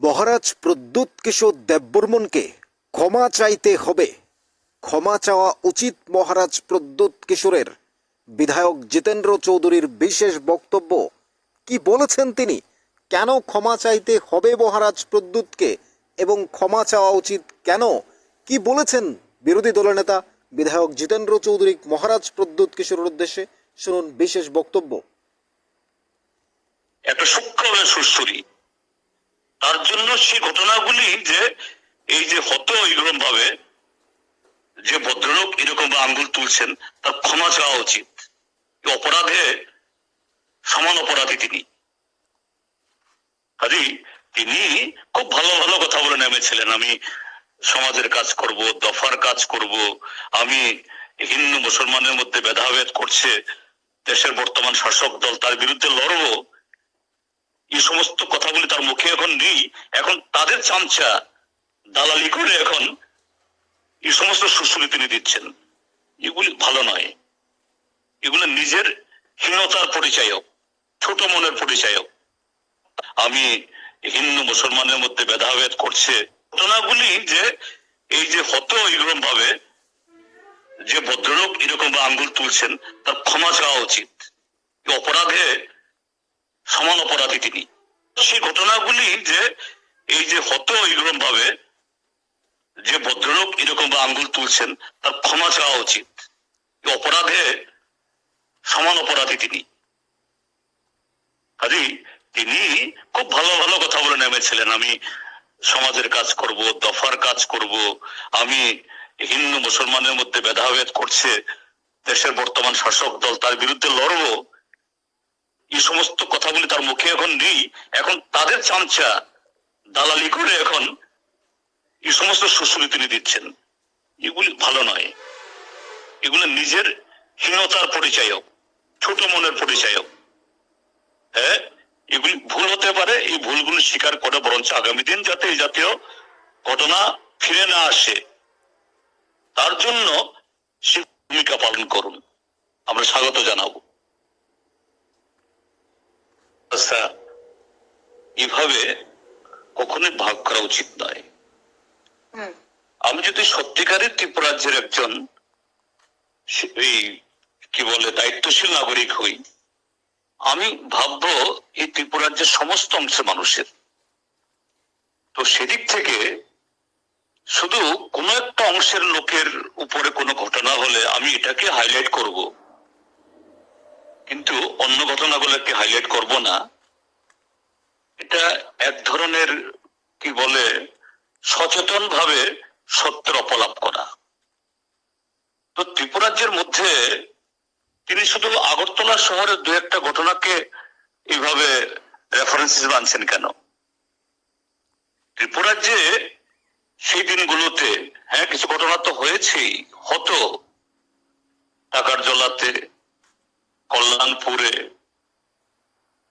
মহারাজ প্রদ্যুৎ কিশোর দেববর্মনকে ক্ষমা চাইতে হবে। ক্ষমা চাওয়া উচিত মহারাজ প্রদ্যুৎ কিশোরের। বিধায়ক জিতেন্দ্র চৌধুরীর বিশেষ বক্তব্য। কি বলেছেন তিনি? কেন ক্ষমা চাইতে হবে মহারাজ প্রদ্যুৎকে এবং ক্ষমা চাওয়া উচিত কেন? কি বলেছেন বিরোধী দলনেতা বিধায়ক জিতেন্দ্র চৌধুরী মহারাজ প্রদ্যুৎ কিশোরের উদ্দেশ্যে? শুনুন বিশেষ বক্তব্য। একটা সূক্ষ্ম সুরসুরি, তার জন্য সেই ঘটনাগুলি যে এই যে হতো এরকম ভাবে যে ভদ্রলোক এরকম আঙ্গুল তুলছেন, তার ক্ষমা চাওয়া উচিত। অপরাধে সমান অপরাধী তিনি। কাজেই তিনি খুব ভালো ভালো কথা বলে নেমেছিলেন, আমি সমাজের কাজ করব, দফার কাজ করব, আমি হিন্দু মুসলমানের মধ্যে ভেদাভেদ করছে দেশের বর্তমান শাসক দল, তার বিরুদ্ধে লড়বো। এই সমস্ত কথাগুলি তার মুখে এখন নেই। এখন তাদের চামচা দালালি করে এখন এই সমস্ত সুশ্রী তিনি দিচ্ছেন। এগুলি ভালো নয়, এগুলো নিজের হীনতার পরিচায়ক, ছোট মনের পরিচায়ক। আমি হিন্দু মুসলমানের মধ্যে ভেদাভেদ করছে ঘটনাগুলি যে এই যে হতো এরকম ভাবে যে ভদ্রলোক এরকম আঙ্গুল তুলছেন, তার ক্ষমা চাওয়া উচিত। অপরাধে সমান অপরাধী তিনি। সেই ঘটনাগুলি যে এই যে হতো এরকম ভাবে যে ভদ্রলোক এরকম আঙ্গুল তুলছেন, তার ক্ষমা চাওয়া উচিত। অপরাধে সমান অপরাধী তিনি। কাজেই তিনি খুব ভালো ভালো কথা বলে নেমেছিলেন, আমি সমাজের কাজ করব, দফার কাজ করব, আমি হিন্দু মুসলমানের মধ্যে ভেদাভেদ করছে দেশের বর্তমান শাসক দল, তার বিরুদ্ধে লড়বো। এই সমস্ত কথাগুলি তার মুখে এখন নেই। এখন তাদের চামচা দালালি করে এখন এই সমস্ত সুশ্রী তিনি দিচ্ছেন। এগুলি ভালো নয়, এগুলো নিজের হীনতার পরিচায়ক, ছোট মনের পরিচায়ক। হ্যাঁ, এগুলি ভুল হতে পারে, এই ভুলগুলি স্বীকার করে বরঞ্চ আগামী দিন যাতে এই জাতীয় ঘটনা ফিরে না আসে তার জন্য সে ভূমিকা পালন করুন, আমরা স্বাগত জানাবো। আচ্ছা, এভাবে কখনোই ভাগ করা উচিত নয়। আমি যদি সত্যিকারের ত্রিপুরাজ্যের একজন এই কি বলে দায়িত্বশীল নাগরিক হই, আমি ভাববো এই ত্রিপুরাজ্যের সমস্ত অংশের মানুষের। তো সেদিক থেকে শুধু কোনো একটা অংশের লোকের উপরে কোনো ঘটনা হলে আমি এটাকে হাইলাইট করব, কিন্তু অন্য ঘটনাগুলোকে হাইলাইট করব না। এটা এক ধরনের কি বলে সচেতন ভাবে সত্যের অপলাপ করা। তো ত্রিপুরাজ্যের মধ্যে তিনি শুধু আগরতলা শহরের দু একটা ঘটনাকে এইভাবে রেফারেন্স হিসেবে আনছেন কেন? ত্রিপুরাজ্যে সেই দিনগুলোতে হ্যাঁ কিছু ঘটনা তো হয়েছেই, হতো টাকার জলাতে, কল্যাণপুরে,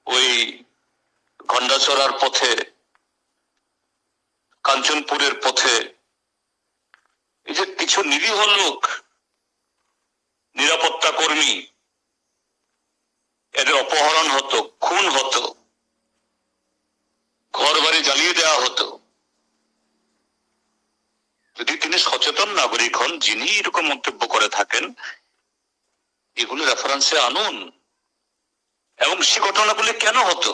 ওই গন্ডাচড়ার পথে, কাঞ্চনপুরের পথে, এই যে কিছু নিরীহ লোক, নিরাপত্তা কর্মী, এদের অপহরণ হতো, খুন হতো, ঘর বাড়ি জ্বালিয়ে দেওয়া হতো। যদি তিনি সচেতন নাগরিক হন, যিনি এরকম মন্তব্য করে থাকেন, এগুলো রেফারেন্সে আনুন। এবং সে ঘটনাগুলি কেন হতো,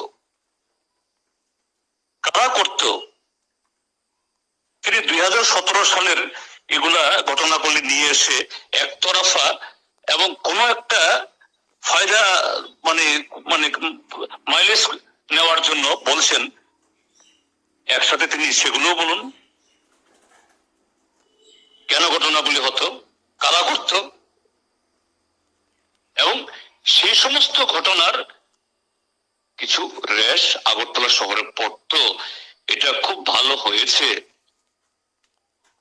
কারা করত? তিনি 2017 সালের এগুলা ঘটনাগুলি নিয়ে এসে একতরফা এবং কোন একটা ফায়দা মানে মানে মাইলেজ নেওয়ার জন্য বলছেন। একসাথে তিনি সেগুলো বলুন, কেন ঘটনাগুলি হতো, কারা করত, এবং সেই সমস্ত ঘটনার কিছু রেশ আগরতলা শহরে পড়তো। এটা খুব ভালো হয়েছে,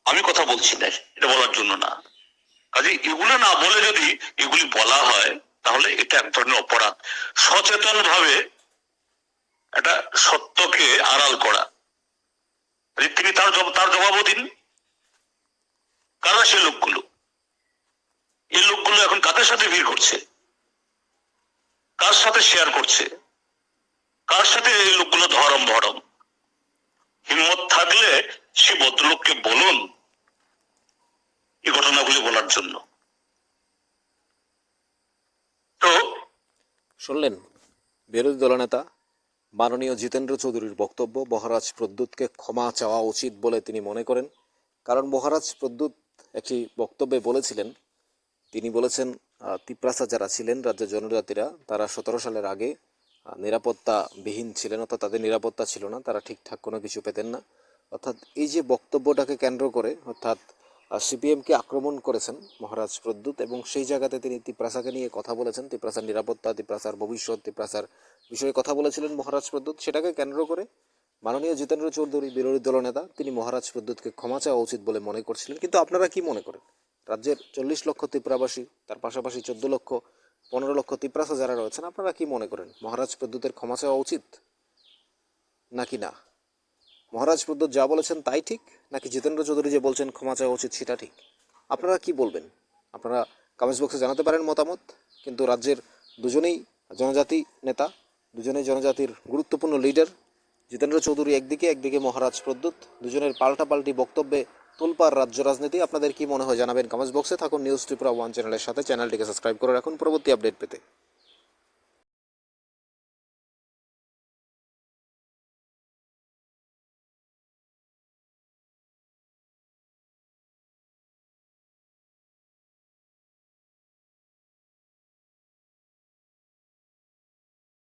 আমি কথা বলছি না, এটা বলার জন্য না। কাজে এগুলো না বলে যদি এগুলি বলা হয়, তাহলে এটা এক ধরনের অপরাধ। সচেতন ভাবে এটা সত্যকে আড়াল করা। তিনি তার জবাবও দিন। কারা সে লোকগুলো? এই লোকগুলো এখন কাদের সাথে ভিড় করছে, কার সাথে শেয়ার করছে, কার সাথে এই লোকগুলো ধরম ভরম? শুনলেন বিরোধী দলনেতা মাননীয় জিতেন্দ্র চৌধুরীর বক্তব্য। মহারাজ প্রদ্যুৎকে ক্ষমা চাওয়া উচিত বলে তিনি মনে করেন। কারণ মহারাজ প্রদ্যুৎ একটি বক্তব্যে বলেছিলেন, তিনি বলেছেন তিপ্রাসা যারা ছিলেন রাজ্যের জনজাতিরা, তারা 17 সালের আগে নিরাপত্তাবিহীন ছিলেন, অর্থাৎ তাদের নিরাপত্তা ছিল না, তারা ঠিকঠাক কোনো কিছু পেতেন না। অর্থাৎ এই যে বক্তব্যটাকে কেন্দ্র করে অর্থাৎ সিপিএমকে আক্রমণ করেছেন মহারাজ প্রদ্যুৎ, এবং সেই জায়গাতে তিনি তিপ্রাসাকে নিয়ে কথা বলেছেন, তিপ্রাসার নিরাপত্তা, তিপ্রাসার ভবিষ্যৎ, তিপ্রাসার বিষয়ে কথা বলেছিলেন মহারাজ প্রদ্যুৎ। সেটাকে কেন্দ্র করে মাননীয় জিতেন্দ্র চৌধুরী বিরোধী দলনেতা তিনি মহারাজ প্রদ্যুৎকে ক্ষমা চাওয়া উচিত বলে মনে করছিলেন। কিন্তু আপনারা কি মনে করেন? রাজ্যের 40 লক্ষ ত্রিপুরাবাসী, তার পাশাপাশি 14 লক্ষ 15 লক্ষ তিপ্রাসা যারা রয়েছেন, আপনারা কি মনে করেন মহারাজ প্রদ্যুতের ক্ষমা চাওয়া উচিত নাকি না? মহারাজ প্রদ্যুৎ যা বলেছেন তাই ঠিক, নাকি জিতেন্দ্র চৌধুরী যে বলছেন ক্ষমা চাওয়া উচিত সেটা ঠিক? আপনারা কি বলবেন? আপনারা কমেন্টস বক্সে জানাতে পারেন মতামত। কিন্তু রাজ্যের দুজনেই জনজাতি নেতা, দুজনেই জনজাতির গুরুত্বপূর্ণ লিডার, জিতেন্দ্র চৌধুরী একদিকে মহারাজ প্রদ্যুৎ, দুজনের পাল্টাপাল্টি বক্তব্যে তোলপাড় রাজ্য রাজনীতি। আপনাদের কি মনে হয় জানাবেন কমেন্টস বক্সে। থাকুন নিউজ ত্রিপুরা 1 চ্যানেলের সাথে। চ্যানেলটিকে সাবস্ক্রাইব করে রাখুন পরবর্তী আপডেট পেতে।